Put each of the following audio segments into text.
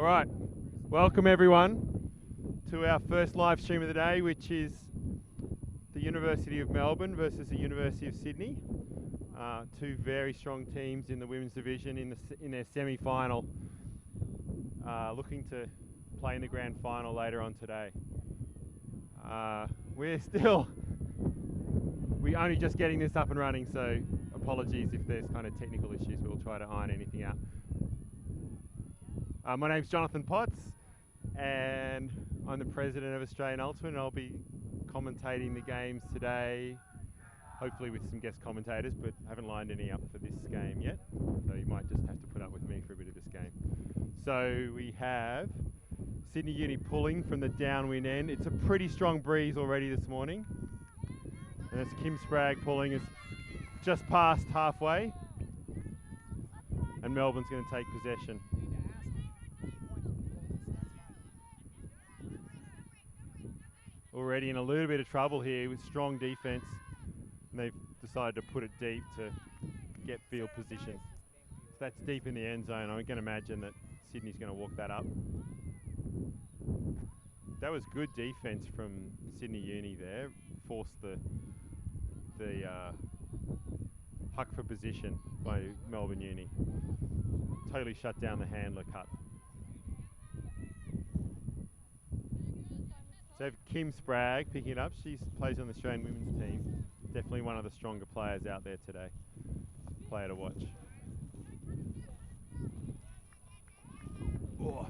All right, welcome everyone to our first live stream of the day, which is the University of Melbourne versus the University of Sydney. Two very strong teams in the women's division in their semi-final, looking to play in the grand final later on today. We're only just getting this up and running, so apologies if there's kind of technical issues. We'll try to iron anything out. My name's Jonathan Potts, and I'm the president of Australian Ultimate, and I'll be commentating the games today, hopefully with some guest commentators, but haven't lined any up for this game yet, so you might just have to put up with me for a bit of this game. So we have Sydney Uni pulling from the downwind end. It's a pretty strong breeze already this morning, and it's Kim Spragg pulling. It's just past halfway, and Melbourne's going to take possession. Already in a little bit of trouble here with strong defence, and they've decided to put it deep to get field position. So that's deep in the end zone. I can imagine that Sydney's going to walk that up. That was good defence from Sydney Uni there. Forced the huck for position by Melbourne Uni. Totally shut down the handler cut. So have Kim Spragg picking it up. She plays on the Australian women's team. Definitely one of the stronger players out there today. Player to watch. Oh,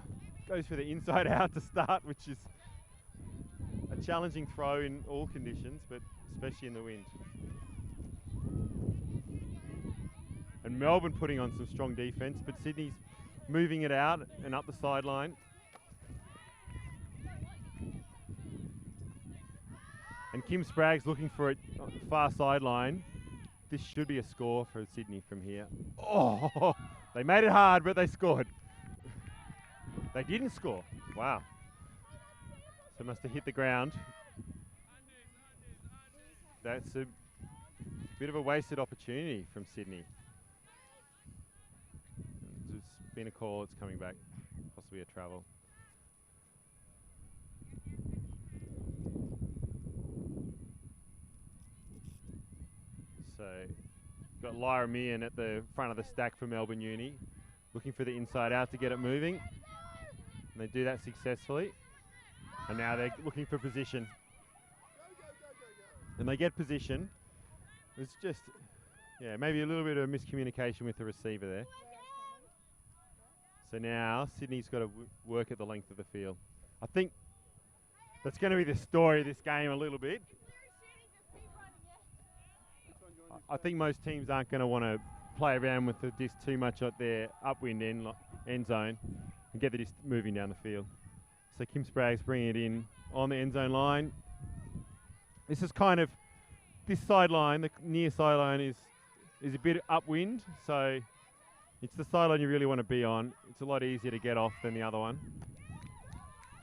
goes for the inside out to start, which is a challenging throw in all conditions, but especially in the wind. And Melbourne putting on some strong defence, but Sydney's moving it out and up the sideline. And Kim Spragg's looking for it on the far sideline. This should be a score for Sydney from here. Oh, they made it hard, but they scored. They didn't score. Wow. So it must have hit the ground. That's a bit of a wasted opportunity from Sydney. It's been a call, it's coming back. Possibly a travel. So, got Lyra Meehan at the front of the stack for Melbourne Uni, looking for the inside out to get it moving. And they do that successfully. And now they're looking for position. And they get position. It's just, yeah, maybe a little bit of miscommunication with the receiver there. So now Sydney's got to work at the length of the field. I think that's going to be the story of this game a little bit. I think most teams aren't going to want to play around with the disc too much at their upwind end zone and get the disc moving down the field. So Kim Spragg's bringing it in on the end zone line. This is kind of, this sideline, the near sideline is a bit upwind, so it's the sideline you really want to be on. It's a lot easier to get off than the other one.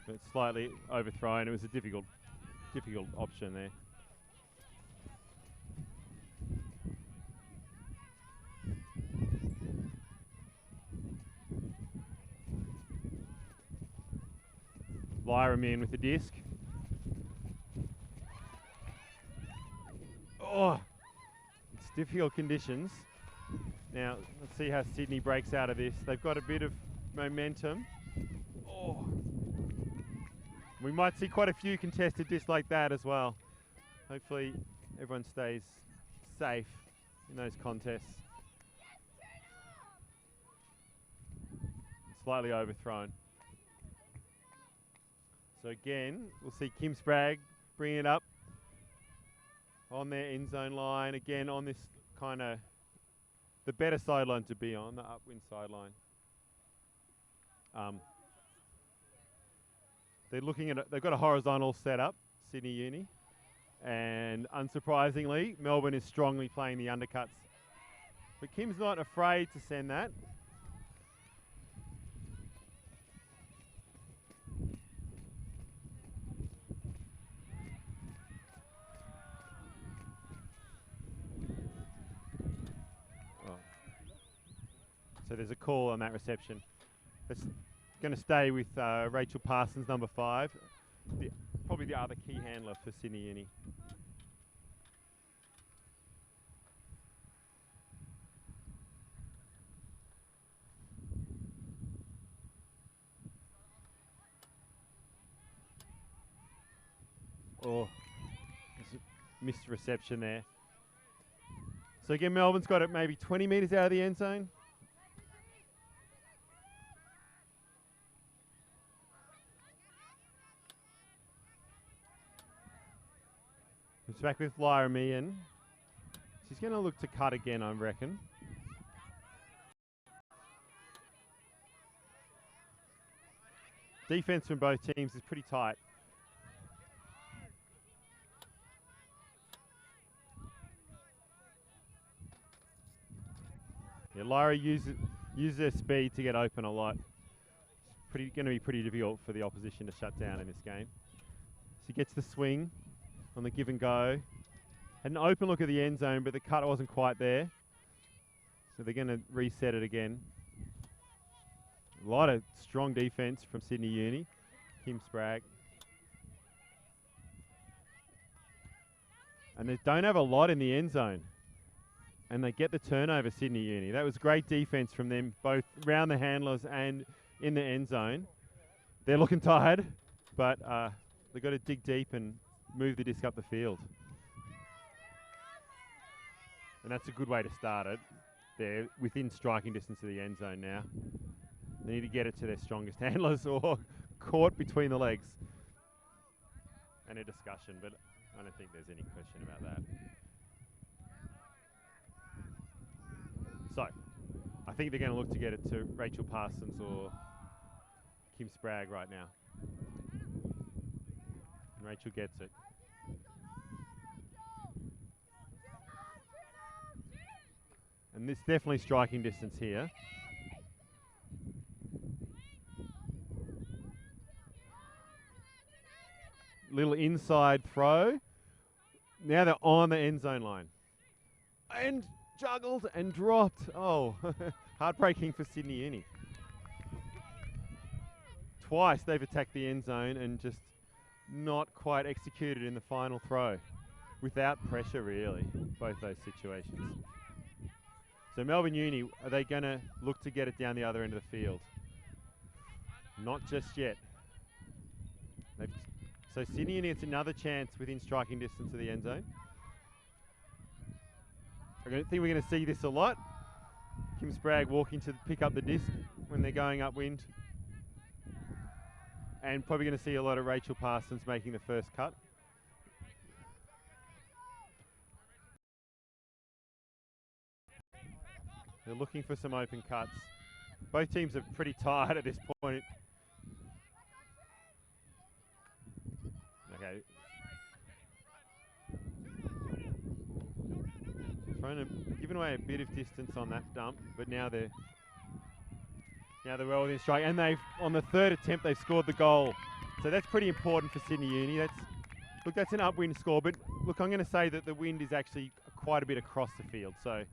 But it's slightly overthrown. It was a difficult option there. Lyra Meehan with the disc. Oh, it's difficult conditions. Now, let's see how Sydney breaks out of this. They've got a bit of momentum. Oh. We might see quite a few contested discs like that as well. Hopefully everyone stays safe in those contests. Slightly overthrown. So again, we'll see Kim Spragg bring it up on their end zone line. Again, on this kind of the better sideline to be on, the upwind sideline. They're looking at they've got a horizontal setup, Sydney Uni, and unsurprisingly, Melbourne is strongly playing the undercuts. But Kim's not afraid to send that. So there's a call on that reception. going to stay with Rachel Parsons, number 5. Probably the other key handler for Sydney Uni. Oh, there's a missed reception there. So again, Melbourne's got it maybe 20 metres out of the end zone. It's back with Lyra Meehan. She's going to look to cut again, I reckon. Defense from both teams is pretty tight. Yeah, Lyra uses her speed to get open a lot. It's going to be pretty difficult for the opposition to shut down in this game. She gets the swing on the give and go. Had an open look at the end zone, but the cut wasn't quite there. So they're going to reset it again. A lot of strong defense from Sydney Uni. Kim Sprague. And they don't have a lot in the end zone. And they get the turnover, Sydney Uni. That was great defense from them, both round the handlers and in the end zone. They're looking tired, but they've got to dig deep and move the disc up the field. And that's a good way to start it. They're within striking distance of the end zone now. They need to get it to their strongest handlers or caught between the legs. And a discussion, but I don't think there's any question about that. So, I think they're going to look to get it to Rachel Parsons or Kim Sprague right now. And Rachel gets it. And this definitely striking distance here. Little inside throw. Now they're on the end zone line. And juggled and dropped. Oh, heartbreaking for Sydney Uni. Twice they've attacked the end zone and just not quite executed in the final throw. Without pressure, really, both those situations. So Melbourne Uni, are they going to look to get it down the other end of the field? Not just yet. So Sydney Uni, it's another chance within striking distance of the end zone. I think we're going to see this a lot. Kim Sprague walking to pick up the disc when they're going upwind. And probably going to see a lot of Rachel Parsons making the first cut. They're looking for some open cuts. Both teams are pretty tired at this point. Okay. Giving away a bit of distance on that dump, but now they're well within strike. And on the third attempt, they've scored the goal. So that's pretty important for Sydney Uni. That's an upwind score, but look, I'm going to say that the wind is actually quite a bit across the field. So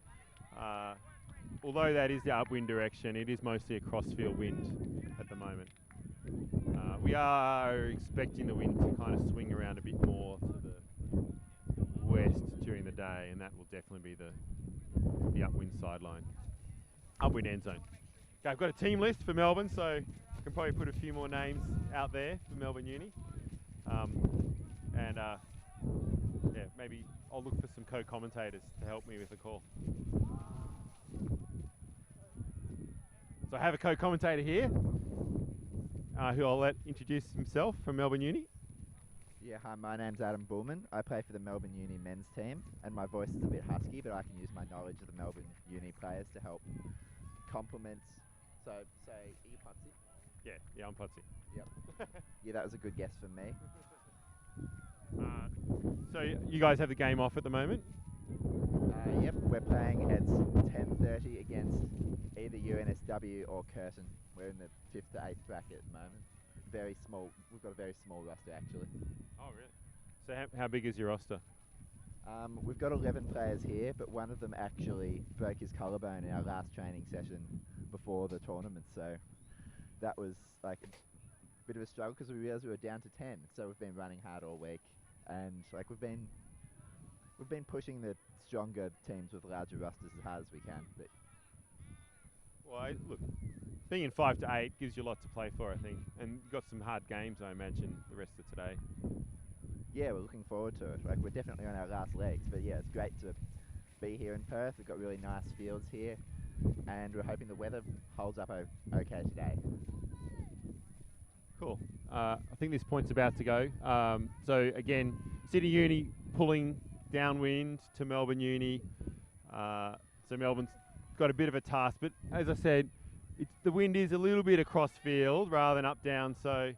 although that is the upwind direction, it is mostly a cross-field wind at the moment. We are expecting the wind to kind of swing around a bit more to the west during the day, and that will definitely be the upwind sideline. Upwind end zone. Okay, I've got a team list for Melbourne, so I can probably put a few more names out there for Melbourne Uni. Yeah, maybe I'll look for some co-commentators to help me with the call. So I have a co-commentator here who I'll let introduce himself from Melbourne Uni. Yeah, hi, my name's Adam Bullman. I play for the Melbourne Uni men's team, and my voice is a bit husky, but I can use my knowledge of the Melbourne Uni players to help complement. So, say, are you Putsy? Yeah, I'm Putsy. Yep. Yeah, that was a good guess for me. So you guys have the game off at the moment? Yep, we're playing at 10:30 against either UNSW or Curtin. We're in the 5th to 8th bracket at the moment. Very small. We've got a very small roster, actually. Oh, really? So how big is your roster? We've got 11 players here, but one of them actually broke his collarbone in our last training session before the tournament, so that was like a bit of a struggle because we realised we were down to 10. So we've been running hard all week, and like we've been pushing the stronger teams with larger rosters as hard as we can. But Well, look, being in 5 to 8 gives you a lot to play for, I think, and you've got some hard games, I imagine, the rest of today. yeah, we're looking forward to it. Like we're definitely on our last legs, but yeah, it's great to be here in Perth. We've got really nice fields here, and we're hoping the weather holds up okay today. Cool. I think this point's about to go. So again, Sydney Uni pulling downwind to Melbourne Uni. So Melbourne's got a bit of a task, but as I said, the wind is a little bit across field rather than up down, so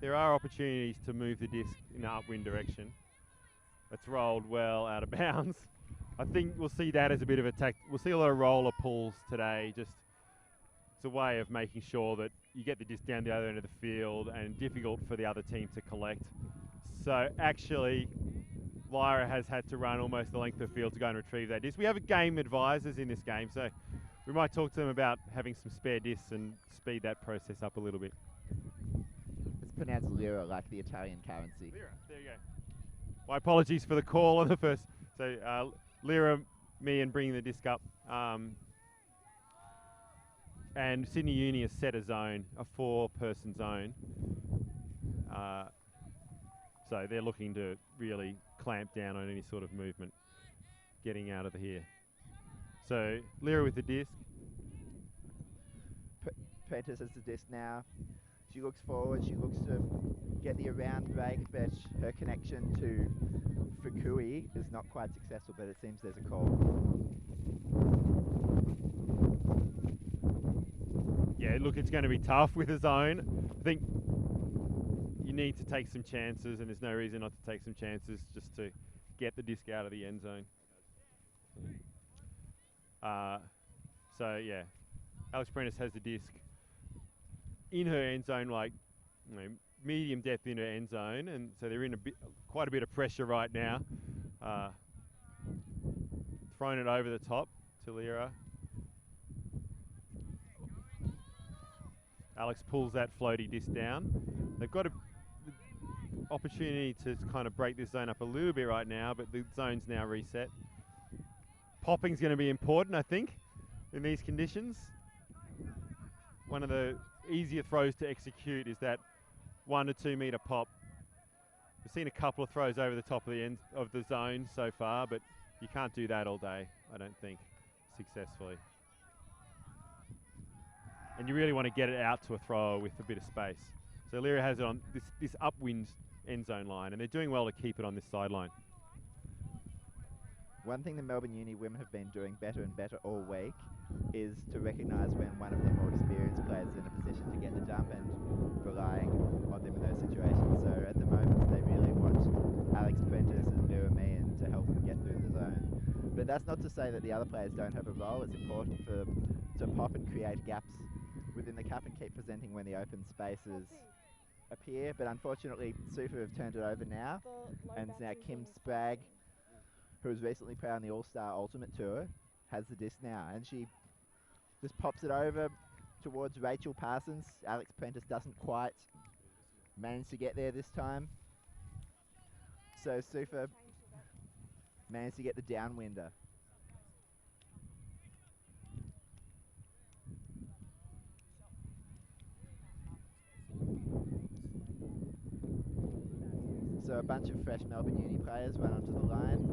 there are opportunities to move the disc in the upwind direction. It's rolled well out of bounds. I think we'll see that as a bit of a we'll see a lot of roller pulls today. Just it's a way of making sure that you get the disc down the other end of the field and difficult for the other team to collect. So actually, Lyra has had to run almost the length of the field to go and retrieve that disc. We have game advisors in this game, so we might talk to them about having some spare discs and speed that process up a little bit. It's pronounced lira, like the Italian currency. Lira, there you go. My apologies for the call on the first. So Lira, me and bringing the disc up. And Sydney Uni has set a zone, a 4-person zone. So they're looking to really clamp down on any sort of movement getting out of here. So Lyra with the disc. Prentice has the disc now. She looks forward, she looks to get the around break, but her connection to Fukui is not quite successful, but it seems there's a call. Yeah, look, it's going to be tough with a zone. I think you need to take some chances, and there's no reason not to take some chances just to get the disc out of the end zone. So yeah, Alex Prentice has the disc in her end zone, like medium depth in her end zone, and so they're in quite a bit of pressure right now. Thrown it over the top to Lyra. Alex pulls that floaty disc down. They've got an opportunity to kind of break this zone up a little bit right now, but the zone's now reset. Popping's going to be important, I think, in these conditions. One of the easier throws to execute is that 1 to 2 metre pop. We've seen a couple of throws over the top of the end of the zone so far, but you can't do that all day, I don't think, successfully. And you really want to get it out to a thrower with a bit of space. So Lyra has it on this upwind end zone line, and they're doing well to keep it on this sideline. One thing the Melbourne Uni women have been doing better and better all week is to recognise when one of their more experienced players is in a position to get the dump and relying on them in those situations. So at the moment they really want Alex Prentice and Lyra Meehan to help them get through the zone. But that's not to say that the other players don't have a role. It's important to pop and create gaps within the cap and keep presenting when the open spaces appear. But unfortunately, Sufa have turned it over now, and it's now Kim Spragg, who was recently played on the All-Star Ultimate Tour, has the disc now, and she just pops it over towards Rachel Parsons. Alex Prentice doesn't quite manage to get there this time, so Sufa managed to get the downwinder. So a bunch of fresh Melbourne Uni players run onto the line,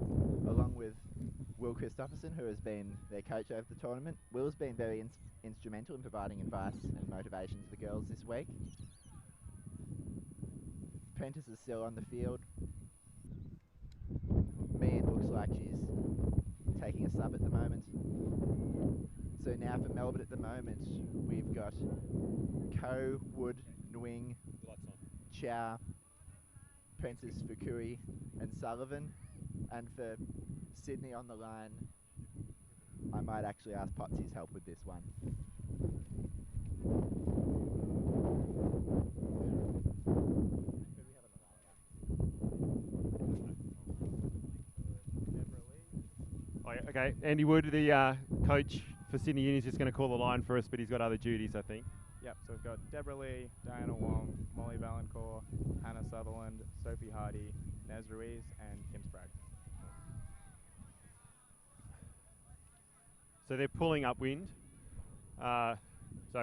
along with Will Christopherson, who has been their coach over the tournament. Will's been very instrumental in providing advice and motivation to the girls this week. Prentice is still on the field. Meehan looks like she's taking a sub at the moment. So now for Melbourne at the moment, we've got Ko, Wood, Nguyen, Chow, Prentice, Fukui and Sullivan. And for Sydney on the line, I might actually ask Potsy's help with this one. Oh, yeah, okay, Andy Wood, the coach for Sydney Uni, is just going to call the line for us, but he's got other duties, I think. Yep, so we've got Deborah Lee, Diana Wong, Molly Valancourt, Hannah Sutherland, Sophie Hardy, Nez Ruiz, and Kim Sprague. So they're pulling upwind. So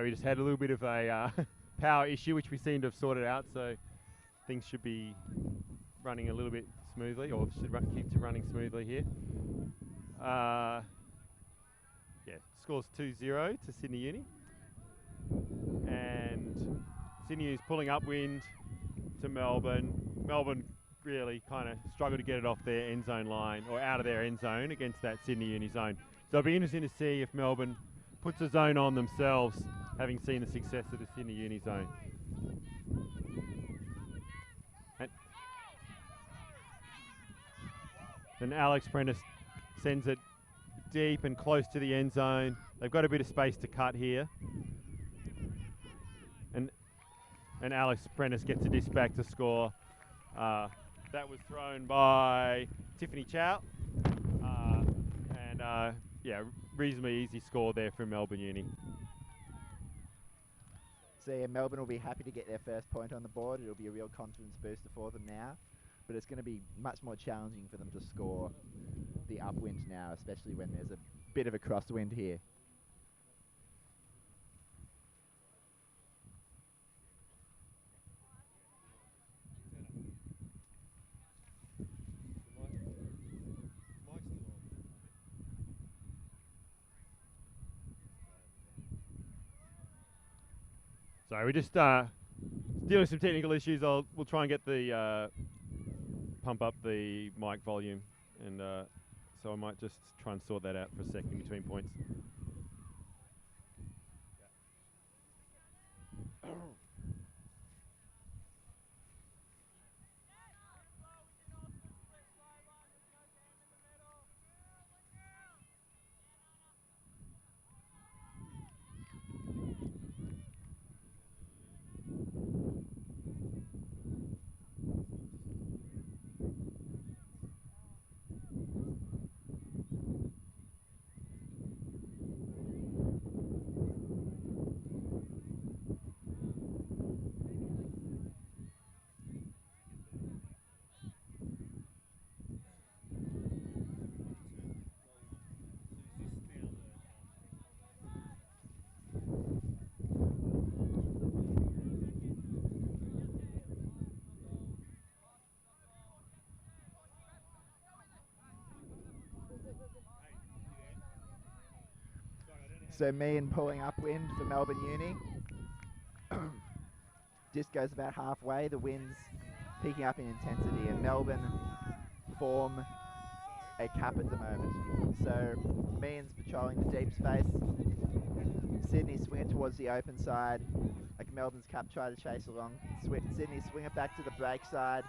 we just had a little bit of a power issue, which we seem to have sorted out. So things should be running a little bit smoothly, or should keep running smoothly here. Yeah, scores 2-0 to Sydney Uni. And Sydney Uni's pulling upwind to Melbourne. Melbourne really kind of struggled to get it off their end zone line, or out of their end zone against that Sydney Uni zone. So it'll be interesting to see if Melbourne puts a zone on themselves, having seen the success of the Sydney Uni zone. And Alex Prentice sends it deep and close to the end zone. They've got a bit of space to cut here. And Alex Prentice gets a disc back to score. That was thrown by Tiffany Chow. Yeah, reasonably easy score there for Melbourne Uni. So yeah, Melbourne will be happy to get their first point on the board. It'll be a real confidence booster for them now. But it's going to be much more challenging for them to score the upwind now, especially when there's a bit of a crosswind here. So we're just dealing with some technical issues. We'll try and get the pump up the mic volume, and so I might just try and sort that out for a second between points. So Meehan pulling upwind for Melbourne Uni. Disc goes about halfway. The wind's picking up in intensity, and Melbourne form a cap at the moment. So Meehan's patrolling the deep space. Sydney swing it towards the open side. Like Melbourne's cap try to chase along. Sydney swing it back to the break side.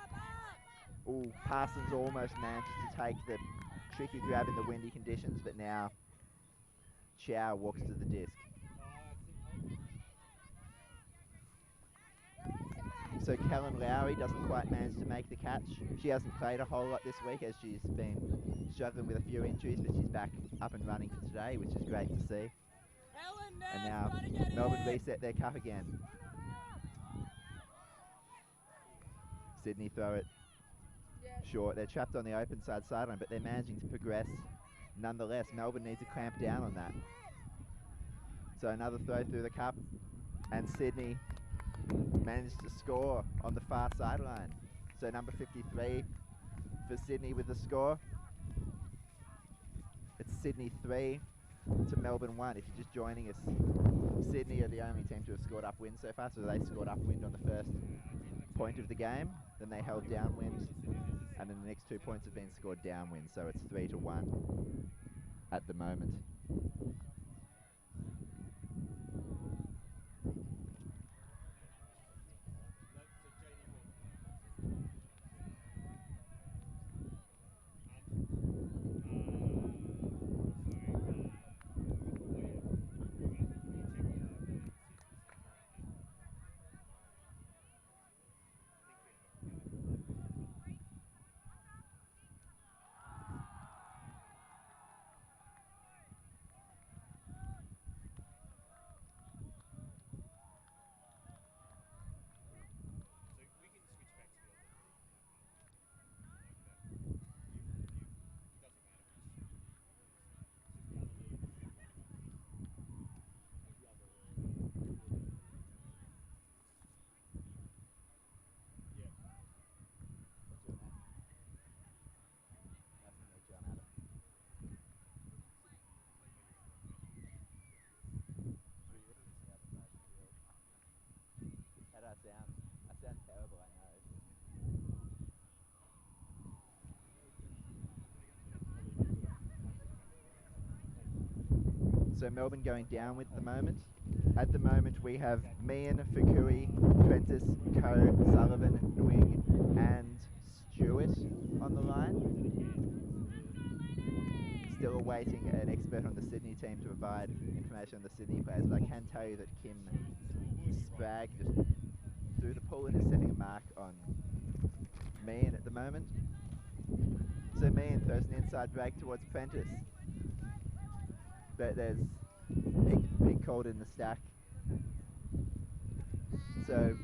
Ooh, Parsons almost manages to take the tricky grab in the windy conditions, but now Chow walks to the disc. So Kellen Lowry doesn't quite manage to make the catch. She hasn't played a whole lot this week as she's been struggling with a few injuries, but she's back up and running for today, which is great to see. And now Melbourne reset their cap again. Sydney throw it short. They're trapped on the open side sideline, but they're managing to progress nonetheless. Melbourne needs to clamp down on that. So another throw through the cup, and Sydney managed to score on the far sideline. So number 53 for Sydney with the score. It's Sydney 3 to Melbourne 1. If you're just joining us, Sydney are the only team to have scored upwind so far, so they scored upwind on the first point of the game, then they held downwind, and then the next 2 points have been scored downwind, so it's 3-1 at the moment. So Melbourne going down with the moment. At the moment we have Meehan, Fukui, Prentice, Coe, Sullivan, Nguyen and Stewart on the line. Still awaiting an expert on the Sydney team to provide information on the Sydney players, but I can tell you that Kim Spragg just through the pool and is setting a mark on Meehan at the moment. So Meehan throws an inside break towards Prentice. But there's pig called in the stack. So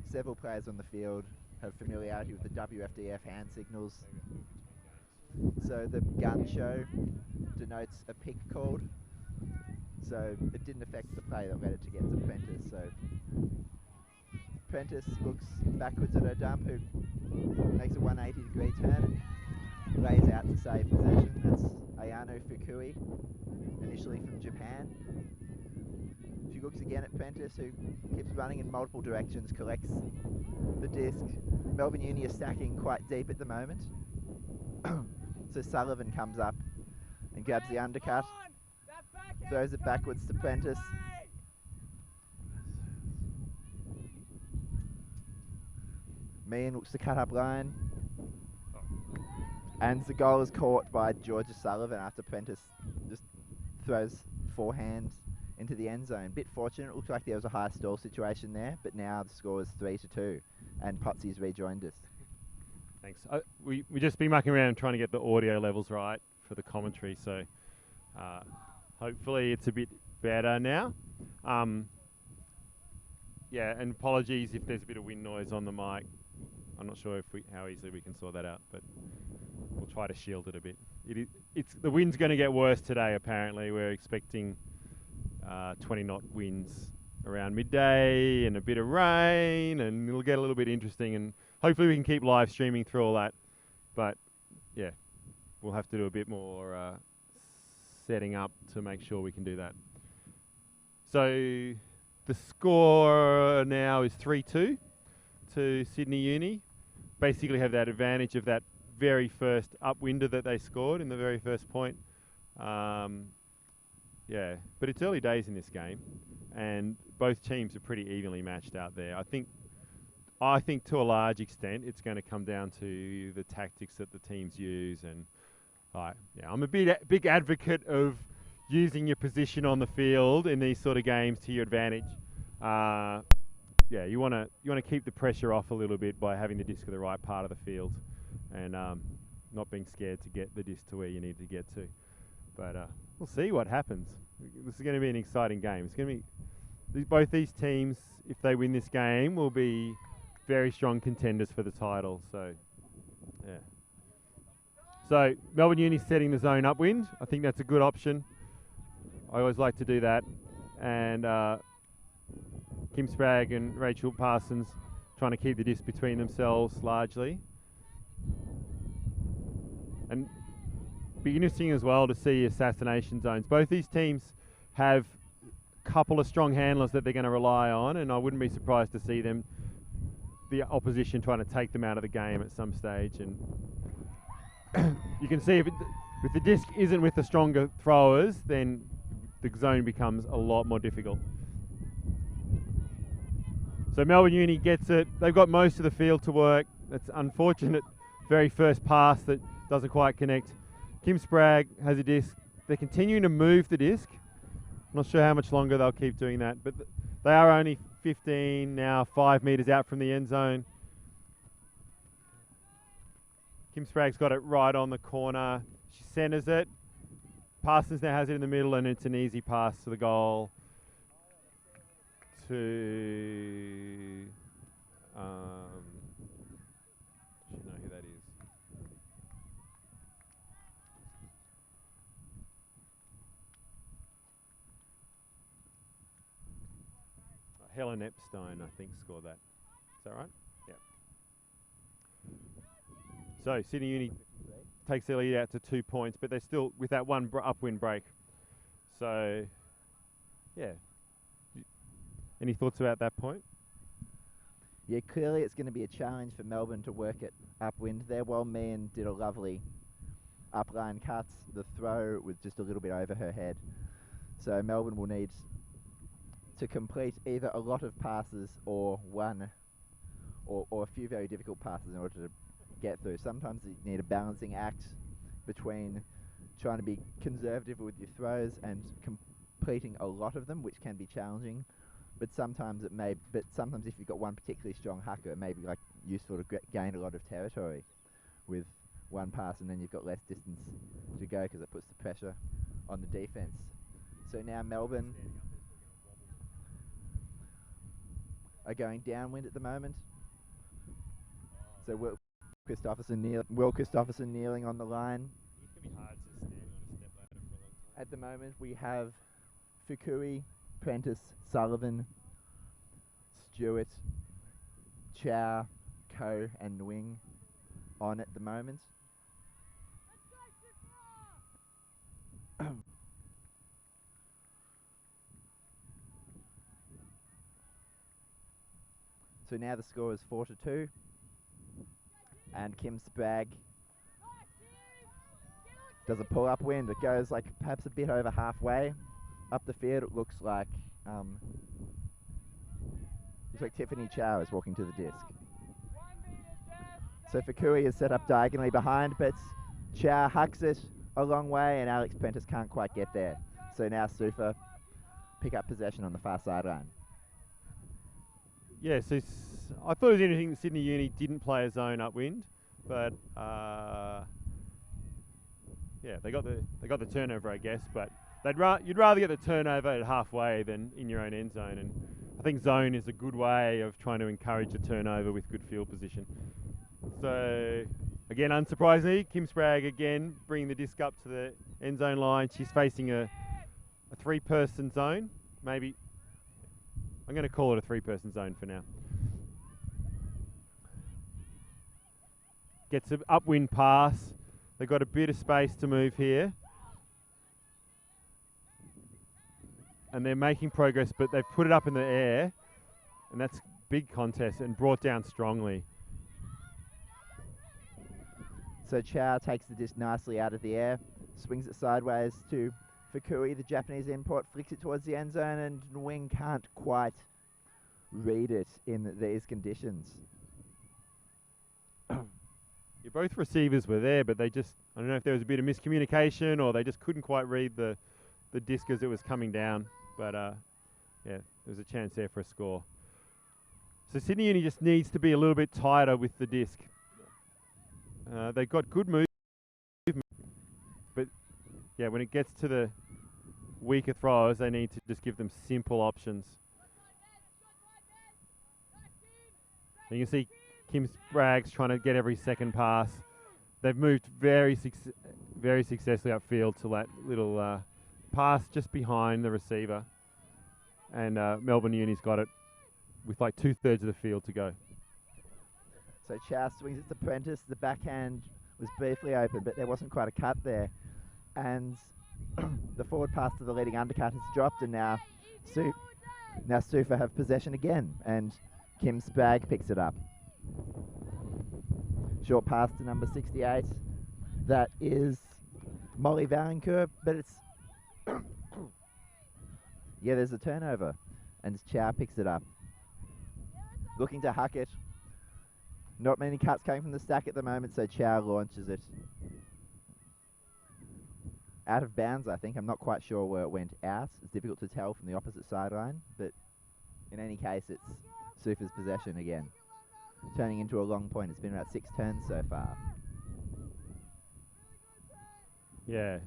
several players on the field have familiarity with the WFDF hand signals. So the gun show denotes a pick called. So it didn't affect the play that led it to get to Prentice. So Prentice looks backwards at her dump, who makes a 180-degree turn and lays out to save possession. That's Ayano Fukui, initially from Japan. She looks again at Prentice, who keeps running in multiple directions, collects the disc. Melbourne Uni are stacking quite deep at the moment. So Sullivan comes up and grabs the undercut, throws it backwards to Prentice. Meehan looks to cut up line. And the goal is caught by Georgia Sullivan after Prentice just throws forehand into the end zone. Bit fortunate, it looked like there was a high stall situation there, but now the score is 3-2 and Potsy's rejoined us. Thanks. We just been mucking around trying to get the audio levels right for the commentary, so hopefully it's a bit better now. Yeah, and apologies if there's a bit of wind noise on the mic. I'm not sure how easily we can sort that out, but we'll try to shield it a bit. The wind's going to get worse today, apparently. We're expecting 20-knot winds around midday and a bit of rain, and it'll get a little bit interesting, and hopefully we can keep live streaming through all that. But, yeah, we'll have to do a bit more setting up to make sure we can do that. So the score now is 3-2 to Sydney Uni. Basically have that advantage of that very first upwinder that they scored in the very first point. Yeah, but it's early days in this game, and both teams are pretty evenly matched out there. I think to a large extent it's going to come down to the tactics that the teams use, and yeah, I'm a big advocate of using your position on the field in these sort of games to your advantage. Yeah, you want to keep the pressure off a little bit by having the disc at the right part of the field, and not being scared to get the disc to where you need to get to. But we'll see what happens. This is going to be an exciting game. It's going to be both these teams, if they win this game, will be very strong contenders for the title. So, yeah. So Melbourne Uni setting the zone upwind. I think that's a good option. I always like to do that, and Kim Spragg and Rachel Parsons trying to keep the disc between themselves largely. And be interesting as well to see assassination zones. Both these teams have a couple of strong handlers that they're going to rely on, and I wouldn't be surprised to see the opposition trying to take them out of the game at some stage. And you can see if the disc isn't with the stronger throwers, then the zone becomes a lot more difficult. So Melbourne Uni gets it. They've got most of the field to work. That's unfortunate. Very first pass that doesn't quite connect. Kim Spragg has a disc. They're continuing to move the disc. I'm not sure how much longer they'll keep doing that, but they are only 15 now, 5 metres out from the end zone. Kim Spragg's got it right on the corner. She centres it. Parsons now has it in the middle, and it's an easy pass to the goal. To should know who that is. Helen Epstein, I think, scored that. Is that right? Yeah. So Sydney Uni takes their lead out to 2 points, but they're still with that one upwind break. So, yeah. Any thoughts about that point? Yeah, clearly it's going to be a challenge for Melbourne to work it upwind there, while Meehan did a lovely upline cuts. The throw was just a little bit over her head. So Melbourne will need to complete either a lot of passes or one or a few very difficult passes in order to get through. Sometimes you need a balancing act between trying to be conservative with your throws and completing a lot of them, which can be challenging. But sometimes sometimes if you've got one particularly strong hooker, it may be like useful to gain a lot of territory with one pass, and then you've got less distance to go because it puts the pressure on the defense. So now Melbourne are going downwind at the moment. So Will Christopherson kneeling on the line. It can be hard to stand on a step ladder for a long time. At the moment we have Fukui, Prentice, Sullivan, Stewart, Chow, Ko and Nguyen on at the moment. So now the score is 4-2, and Kim Sprague does a pull-up wind. It goes like perhaps a bit over halfway up the field. It looks like Tiffany Chow is walking to the disc. So Fukui is set up diagonally behind, but Chow hucks it a long way, and Alex Prentice can't quite get there. So now Sufa pick up possession on the far sideline. Yeah, so I thought it was interesting that Sydney Uni didn't play a zone upwind, but yeah, they got the turnover, I guess. But you'd rather get the turnover at halfway than in your own end zone, and I think zone is a good way of trying to encourage a turnover with good field position. So again, unsurprisingly, Kim Sprague again bringing the disc up to the end zone line. She's facing a three-person zone, maybe. I'm going to call it a three-person zone for now. Gets an upwind pass. They've got a bit of space to move here. And they're making progress, but they've put it up in the air. And that's big contest and brought down strongly. So Chow takes the disc nicely out of the air, swings it sideways to Fukui, the Japanese import, flicks it towards the end zone, and Nguyen can't quite read it in these conditions. Yeah, both receivers were there, but they just, I don't know if there was a bit of miscommunication or they just couldn't quite read the disc as it was coming down. But yeah, there was a chance there for a score. So Sydney Uni just needs to be a little bit tighter with the disc. They've got good movement, but yeah, when it gets to the weaker throwers, they need to just give them simple options. And you can see Kim Sprague's trying to get every second pass. They've moved very successfully upfield to that little pass just behind the receiver. And Melbourne Uni's got it with like 2/3 of the field to go. So Chow swings it to Prentice. The backhand was briefly open, but there wasn't quite a cut there. And the forward pass to the leading undercut has dropped, and now Sufa have possession again, and Kim Sprague picks it up. Short pass to number 68. That is Molly Valancourt, but it's yeah, there's a turnover, and Chow picks it up. Looking to huck it. Not many cuts coming from the stack at the moment, so Chow launches it. Out of bounds, I think. I'm not quite sure where it went out. It's difficult to tell from the opposite sideline, but in any case, it's Sufa's possession again. Turning into a long point. It's been about 6 turns so far. Yeah.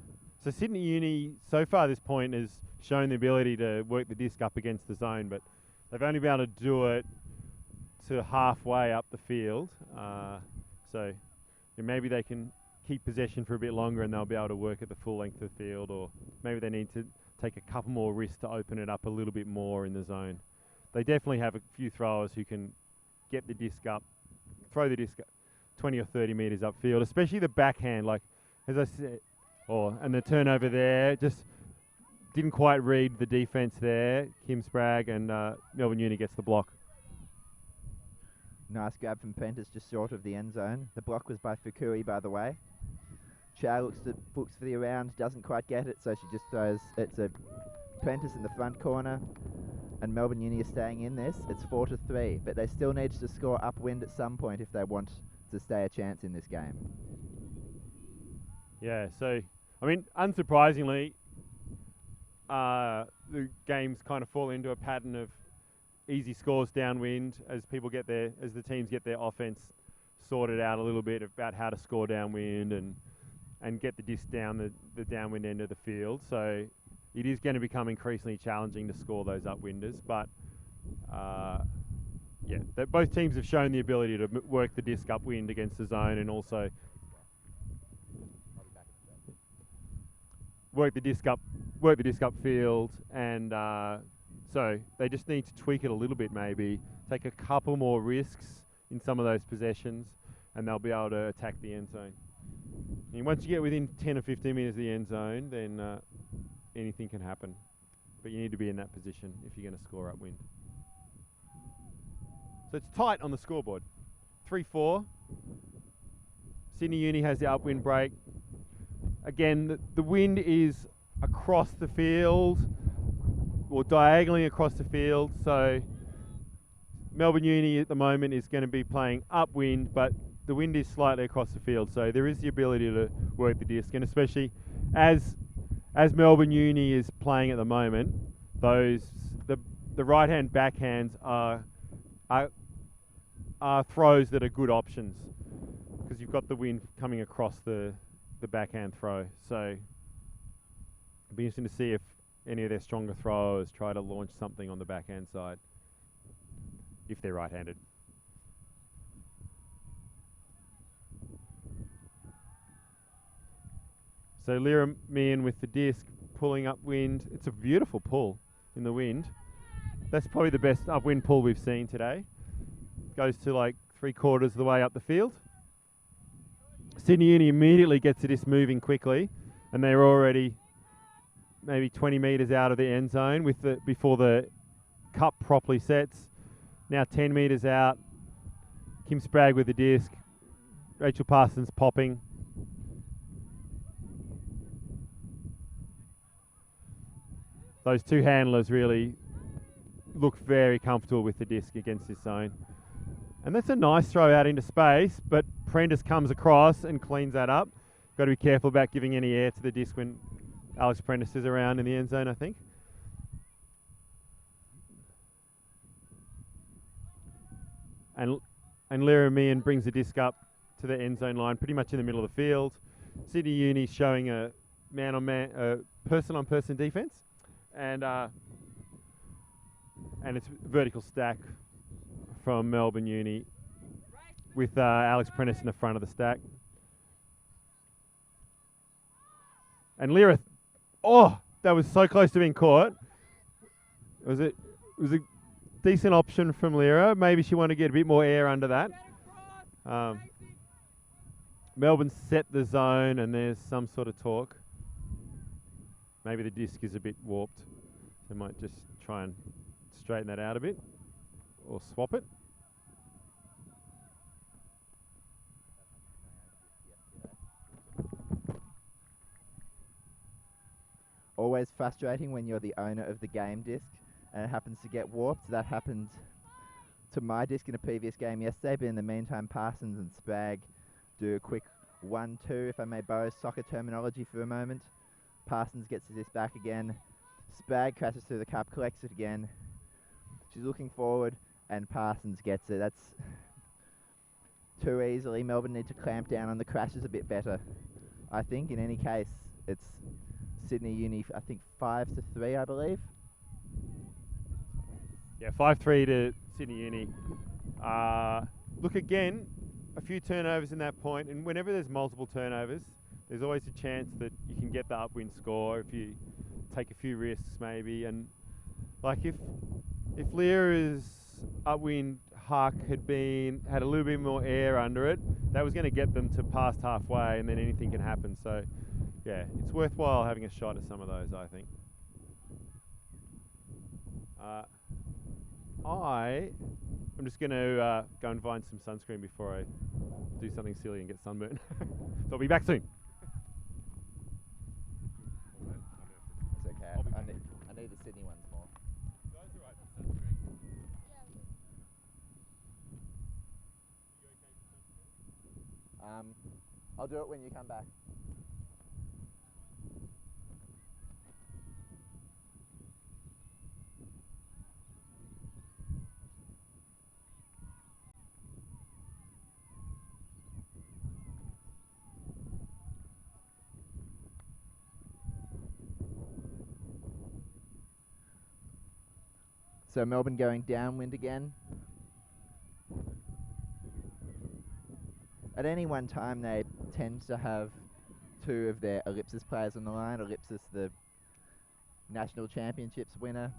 So Sydney Uni, so far this point, has shown the ability to work the disc up against the zone, but they've only been able to do it to halfway up the field. So maybe they can keep possession for a bit longer and they'll be able to work at the full length of the field, or maybe they need to take a couple more risks to open it up a little bit more in the zone. They definitely have a few throwers who can get the disc up, throw the disc 20 or 30 metres upfield, especially the backhand, like as I said, and the turnover there, just didn't quite read the defence there. Kim Sprague and Melbourne Uni gets the block. Nice grab from Prentice just short of the end zone. The block was by Fukui, by the way. Chow looks for the around, doesn't quite get it, so she just throws it to Prentice in the front corner. And Melbourne Uni is staying in this. It's 4-3, but they still need to score upwind at some point if they want to stay a chance in this game. Yeah, so, I mean, unsurprisingly, the games kind of fall into a pattern of easy scores downwind as the teams get their offense sorted out a little bit about how to score downwind and get the disc down the downwind end of the field. So it is going to become increasingly challenging to score those upwinders, but yeah, both teams have shown the ability to work the disc upwind against the zone and also work the disc upfield, and so they just need to tweak it a little bit, maybe take a couple more risks in some of those possessions, and they'll be able to attack the end zone. And once you get within 10 or 15 metres of the end zone, then anything can happen. But you need to be in that position if you're going to score upwind. So it's tight on the scoreboard. 3-4. Sydney Uni has the upwind break. Again, the wind is across the field, or diagonally across the field. So Melbourne Uni at the moment is going to be playing upwind, but the wind is slightly across the field. So there is the ability to work the disc, and especially as Melbourne Uni is playing at the moment, the right-hand backhands are throws that are good options because you've got the wind coming across the backhand throw. So it'll be interesting to see if any of their stronger throwers try to launch something on the backhand side if they're right-handed. So Lyra Meehan with the disc pulling upwind. It's a beautiful pull in the wind. That's probably the best upwind pull we've seen today. Goes to like 3/4 of the way up the field. Sydney Uni immediately gets the disc moving quickly, and they're already maybe 20 metres out of the end zone before the cup properly sets. Now 10 metres out. Kim Spragg with the disc. Rachel Parsons popping. Those two handlers really look very comfortable with the disc against this zone. And that's a nice throw out into space, but Prentice comes across and cleans that up. Got to be careful about giving any air to the disc when Alex Prentice is around in the end zone, I think. And Lyra Meehan brings the disc up to the end zone line, pretty much in the middle of the field. Sydney Uni showing a man-on-man, person-on-person defense, and it's vertical stack from Melbourne Uni with Alex Prentice in the front of the stack. And Lyra, that was so close to being caught. It was a decent option from Lyra. Maybe she wanted to get a bit more air under that. Melbourne set the zone, and there's some sort of talk. Maybe the disc is a bit warped. They might just try and straighten that out a bit or swap it. Always frustrating when you're the owner of the game disc and it happens to get warped. That happened to my disc in a previous game yesterday, but in the meantime Parsons and Spragg do a quick 1-2, if I may borrow soccer terminology for a moment. Parsons gets the disc back again. Spragg crashes through the cup, collects it again. She's looking forward and Parsons gets it. That's too easily. Melbourne need to clamp down on the crashes a bit better. I think in any case, it's Sydney Uni, I think 5-3, I believe. Yeah, 5-3 to Sydney Uni. Look again, a few turnovers in that point, and whenever there's multiple turnovers, there's always a chance that you can get the upwind score if you take a few risks maybe. And like if Lyra's upwind huck had a little bit more air under it, that was going to get them to past halfway, and then anything can happen. So yeah, it's worthwhile having a shot at some of those, I think. I'm just going to go and find some sunscreen before I do something silly and get sunburned. So I'll be back soon. I'll do it when you come back. So Melbourne going downwind again. At any one time, they tend to have two of their Ellipsis players on the line. Ellipsis, the National Championships winner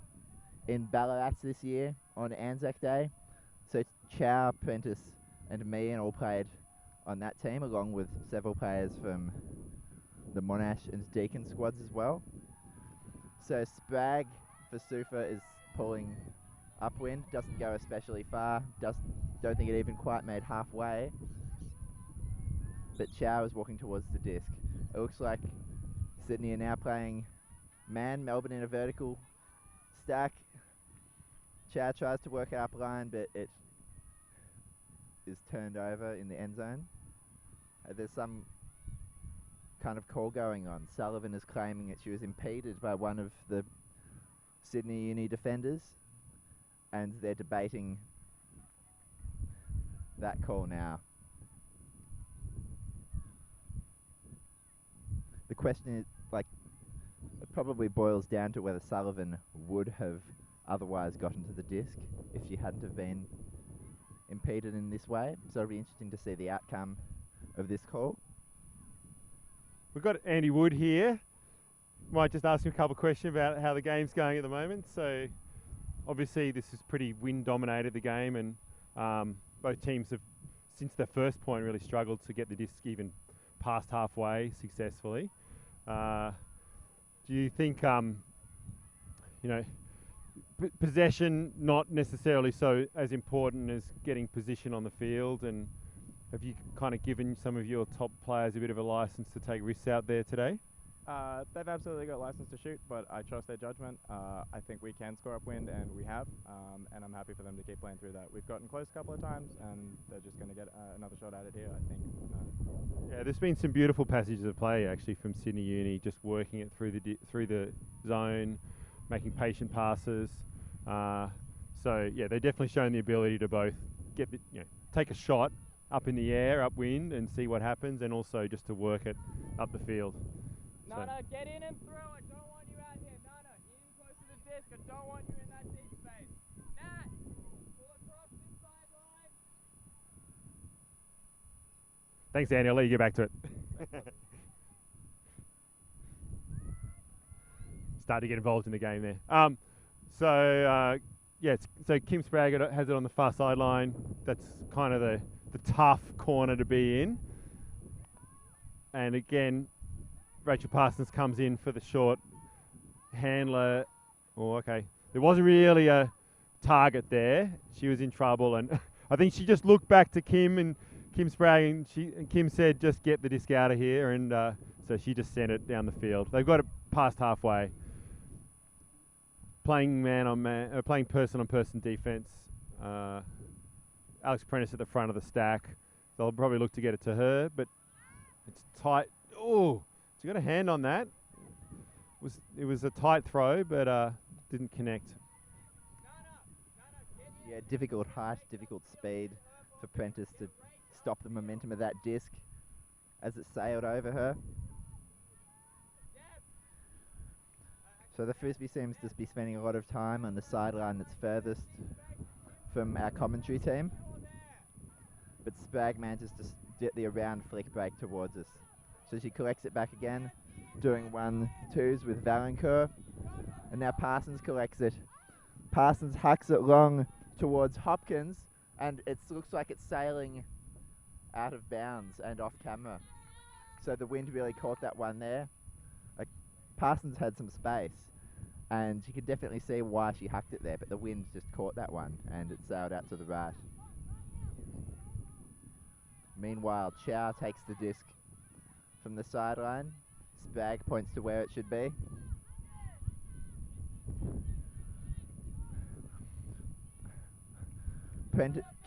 in Ballarat this year on Anzac Day. So Chow, Prentice and Meehan all played on that team, along with several players from the Monash and Deakin squads as well. So Spragg for Sufa is pulling upwind, doesn't go especially far, don't think it even quite made halfway. But Chow is walking towards the disc. It looks like Sydney are now playing man, Melbourne in a vertical stack. Chow tries to work up line, but it is turned over in the end zone. There's some kind of call going on. Sullivan is claiming that she was impeded by one of the Sydney Uni defenders, and they're debating that call now. The question is, like, it probably boils down to whether Sullivan would have otherwise gotten to the disc if she hadn't have been impeded in this way. So it'll be interesting to see the outcome of this call. We've got Andy Wood here. Might just ask him a couple of questions about how the game's going at the moment. So obviously this is pretty wind dominated, the game, and both teams have, since their first point, really struggled to get the disc even past halfway successfully. Do you think, possession not necessarily so as important as getting position on the field, and have you kind of given some of your top players a bit of a license to take risks out there today? They've absolutely got license to shoot, but I trust their judgment. I think we can score upwind, and we have, and I'm happy for them to keep playing through that. We've gotten close a couple of times, and they're just going to get another shot at it here, I think. Yeah, there's been some beautiful passages of play actually from Sydney Uni, just working it through the zone, making patient passes. So yeah, they've definitely shown the ability to both get take a shot up in the air, upwind, and see what happens, and also just to work it up the field. Nana, get in and throw. I don't want you out here. Nana, in close to the disc. I don't want you in that deep space. Nat, pull across this sideline. Thanks, Andy. I'll let you get back to it. Start to get involved in the game there. So Kim Spragg has it on the far sideline. That's kind of the tough corner to be in. And again, Rachel Parsons comes in for the short handler. Oh, okay. There wasn't really a target there. She was in trouble, and I think she just looked back to Kim Spragg, and Kim said, "Just get the disc out of here," and so she just sent it down the field. They've got it past halfway. Playing playing person-on-person defense. Alex Prentice at the front of the stack. They'll probably look to get it to her, but it's tight. Oh, she got a hand on that. It was a tight throw, but didn't connect. Yeah, difficult height, difficult speed for Prentice to stop the momentum of that disc as it sailed over her. So the Frisbee seems to be spending a lot of time on the sideline that's furthest from our commentary team. But Spragg manages to get the around flick break towards us. So she collects it back again, doing 1-2s with Valancourt. And now Parsons collects it. Parsons hucks it long towards Hopkins, and it looks like it's sailing out of bounds and off camera. So the wind really caught that one there. Parsons had some space, and you could definitely see why she hucked it there, but the wind just caught that one, and it sailed out to the right. Meanwhile, Chow takes the disc from the sideline. Spragg points to where it should be.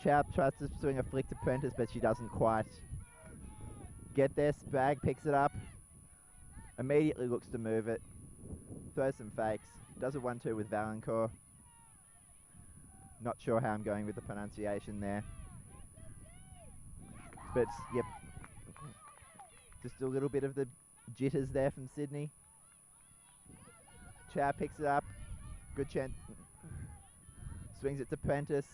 Chow tries to swing a flick to Prentice, but she doesn't quite get there. Spragg picks it up. Immediately looks to move it. Throws some fakes. Does a 1-2 with Valancourt. Not sure how I'm going with the pronunciation there. But, yep. Just a little bit of the jitters there from Sydney. Chow picks it up. Good chance. Swings it to Prentice.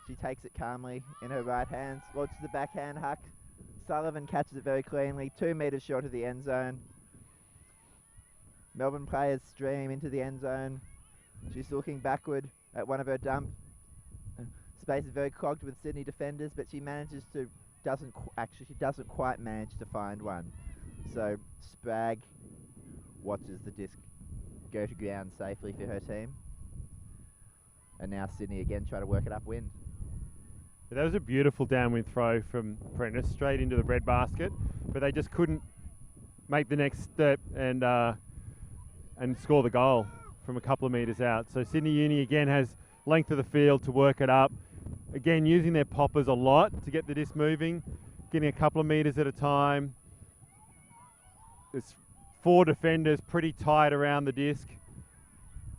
She takes it calmly in her right hand. Launches the backhand huck. Sullivan catches it very cleanly. 2 metres short of the end zone. Melbourne players stream into the end zone. She's looking backward at one of her dump. Space is very clogged with Sydney defenders, but she manages to she doesn't quite manage to find one. So Spragg watches the disc go to ground safely for her team. And now Sydney again try to work it upwind. That was a beautiful downwind throw from Prentice straight into the bread basket, but they just couldn't make the next step and score the goal from a couple of metres out. So Sydney Uni again has length of the field to work it up. Again, using their poppers a lot to get the disc moving, getting a couple of metres at a time. There's 4 defenders pretty tight around the disc.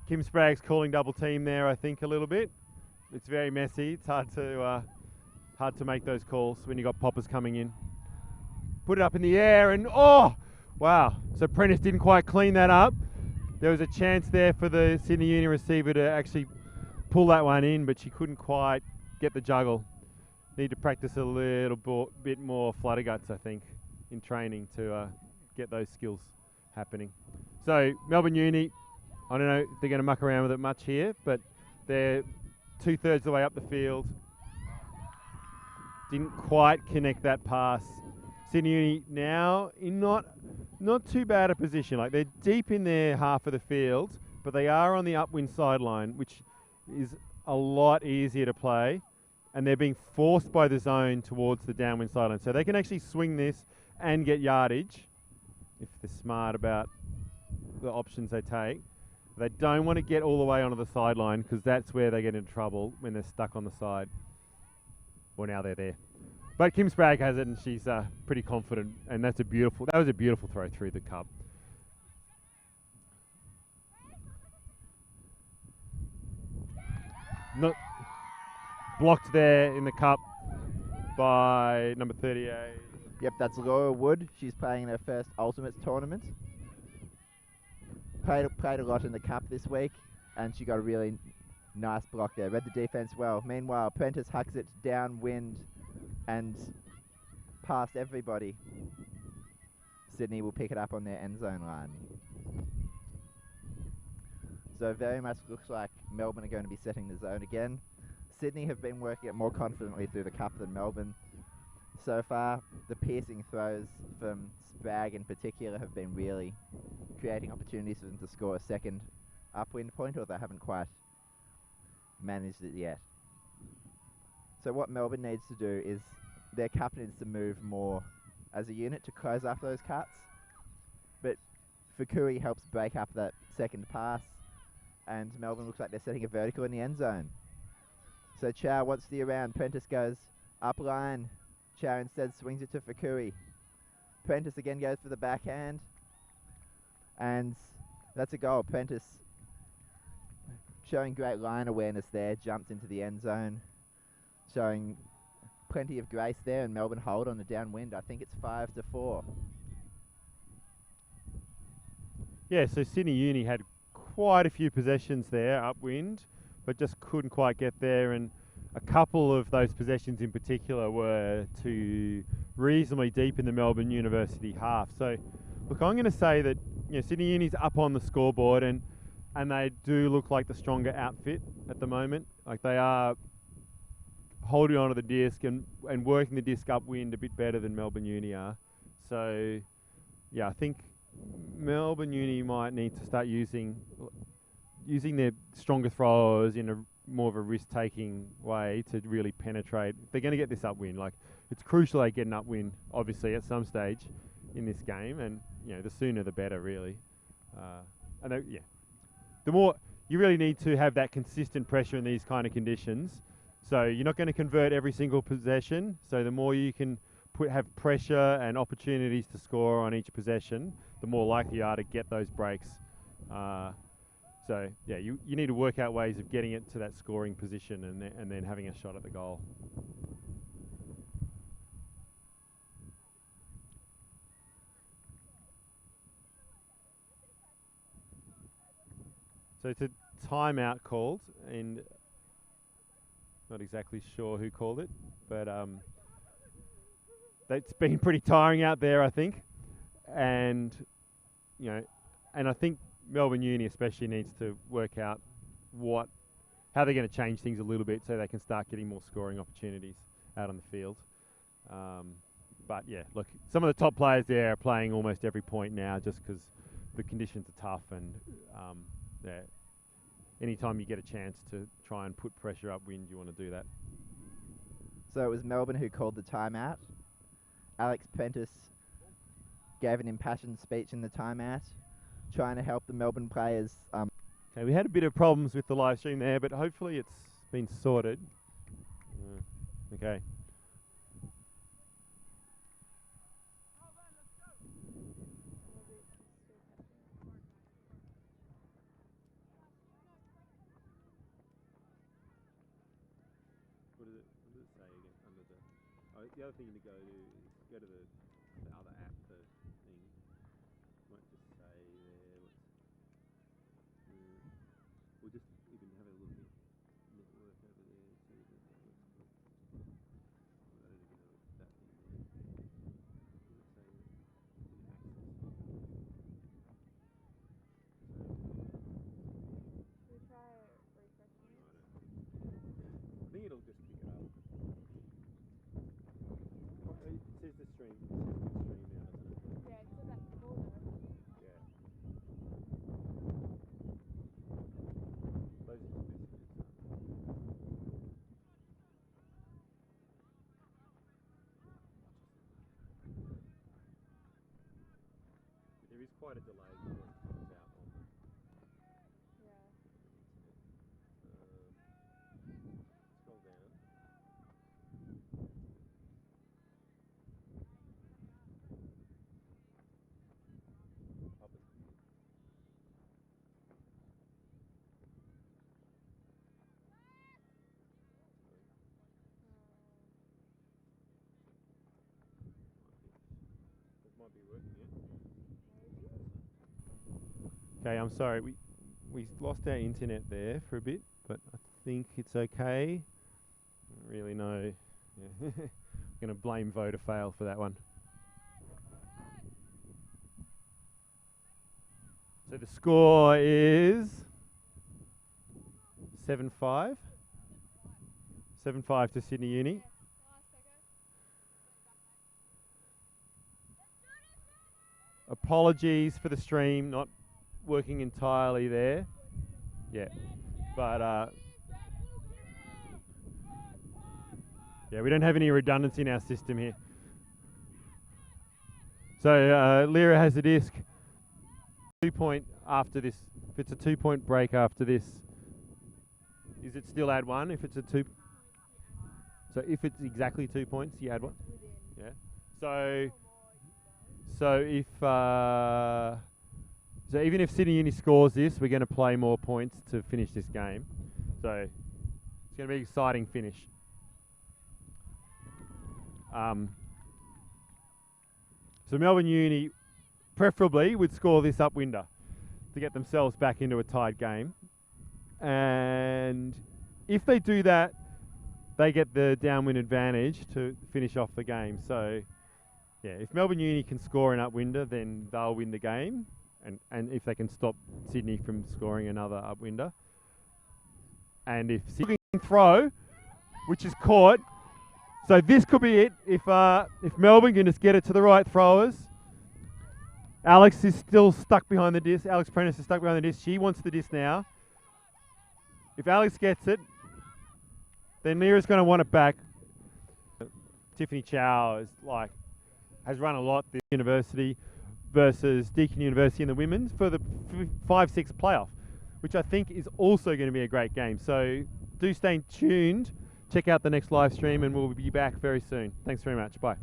Kim Spragg's calling double team there, I think, a little bit. It's very messy. It's hard to make those calls when you got poppers coming in. Put it up in the air and oh, wow. So Prentice didn't quite clean that up. There was a chance there for the Sydney Uni receiver to actually pull that one in, but she couldn't quite get the juggle. Need to practice a little bit more flutterguts, I think, in training to get those skills happening. So Melbourne Uni, I don't know if they're going to muck around with it much here, but they're 2/3 the way up the field. Didn't quite connect that pass. Sydney Uni now in not too bad a position. Like, they're deep in their half of the field, but they are on the upwind sideline, which is a lot easier to play, and they're being forced by the zone towards the downwind sideline. So they can actually swing this and get yardage if they're smart about the options they take. They don't want to get all the way onto the sideline, because that's where they get into trouble when they're stuck on the side. Well, now they're there. But Kim Spragg has it, and she's pretty confident, and that was a beautiful throw through the cup. Not blocked there in the cup by number 38. Yep, that's Laura Wood. She's playing in her first Ultimates tournament. Played a lot in the cup this week, and she got a really nice block there. Read the defense well. Meanwhile, Prentice hucks it downwind and past everybody. Sydney will pick it up on their end zone line. So very much looks like Melbourne are going to be setting the zone again. Sydney have been working it more confidently through the cup than Melbourne. So far, the piercing throws from Spragg in particular have been really creating opportunities for them to score a second upwind point, or they haven't quite managed it yet. So what Melbourne needs to do is their cup needs to move more as a unit to close up those cuts. But Fukui helps break up that second pass, and Melbourne looks like they're setting a vertical in the end zone. So Chow wants the around. Prentice goes up line. Chow instead swings it to Fukui. Prentice again goes for the backhand, and that's a goal. Prentice showing great line awareness there, jumps into the end zone, showing plenty of grace there, and Melbourne hold on the downwind. I think it's 5-4. Yeah, so Sydney Uni had quite a few possessions there upwind, but just couldn't quite get there, and a couple of those possessions in particular were to reasonably deep in the Melbourne University half. So look, I'm going to say that, you know, Sydney Uni's up on the scoreboard, and they do look like the stronger outfit at the moment. Like, they are holding onto the disc and working the disc upwind a bit better than Melbourne Uni are. So yeah, I think Melbourne Uni might need to start using their stronger throwers in a more of a risk-taking way to really penetrate. If they're going to get this upwind, like, it's crucial they get an upwind, obviously, at some stage in this game, and, you know, the sooner the better, really. The more you really need to have that consistent pressure in these kind of conditions. So you're not going to convert every single possession. So the more you can have pressure and opportunities to score on each possession, the more likely you are to get those breaks. So yeah, you need to work out ways of getting it to that scoring position and then having a shot at the goal. So it's a timeout called, and not exactly sure who called it, but it's been pretty tiring out there, I think, and I think Melbourne Uni especially needs to work out how they're going to change things a little bit so they can start getting more scoring opportunities out on the field. But yeah, look, some of the top players there are playing almost every point now just because the conditions are tough, and anytime you get a chance to try and put pressure upwind, you want to do that. So it was Melbourne who called the timeout. Alex Prentice gave an impassioned speech in the timeout, trying to help the Melbourne players. Okay, we had a bit of problems with the live stream there, but hopefully it's been sorted. Okay. What does it say again under the? Oh, the other thing to go to is go to the other app, the thing. Might just say there. We'll just even have a look at network over there. See if the network's good. I don't even know if that thing there. Does it say in access? Should we try refreshing it? I think it'll just pick it up. It says the stream. It says good stream now, doesn't it? Yeah, it said that before though. Yeah. Those are just messages. There is quite a delay before it comes out on the Yeah. internet. Scroll down. Up at the It might be working, yeah? Okay, I'm sorry. We lost our internet there for a bit, but I think it's okay. I don't really know. Yeah. I'm going to blame voter fail for that one. So the score is 7-5. 7-5 to Sydney Uni. Apologies for the stream not working entirely there. Yeah, but yeah, we don't have any redundancy in our system here. So Lyra has the disc. 2 point after this. If it's a 2 point break after this, is it still add one? If it's a 2, so if it's exactly 2 points, you add one. Yeah. So if so even if Sydney Uni scores this, we're going to play more points to finish this game. So it's going to be an exciting finish. So Melbourne Uni preferably would score this upwinder to get themselves back into a tied game. And if they do that, they get the downwind advantage to finish off the game. So yeah, if Melbourne Uni can score an upwinder, then they'll win the game. And if they can stop Sydney from scoring another upwinder. And if Sydney can throw, which is caught, so this could be it. If Melbourne can just get it to the right throwers. Alex is still stuck behind the disc. Alex Prentice is stuck behind the disc. She wants the disc now. If Alex gets it, then Lyra's going to want it back. Tiffany Chow has run a lot this university versus Deakin University in the women's for the 5-6 playoff, which I think is also going to be a great game. So do stay tuned. Check out the next live stream and we'll be back very soon. Thanks very much. Bye.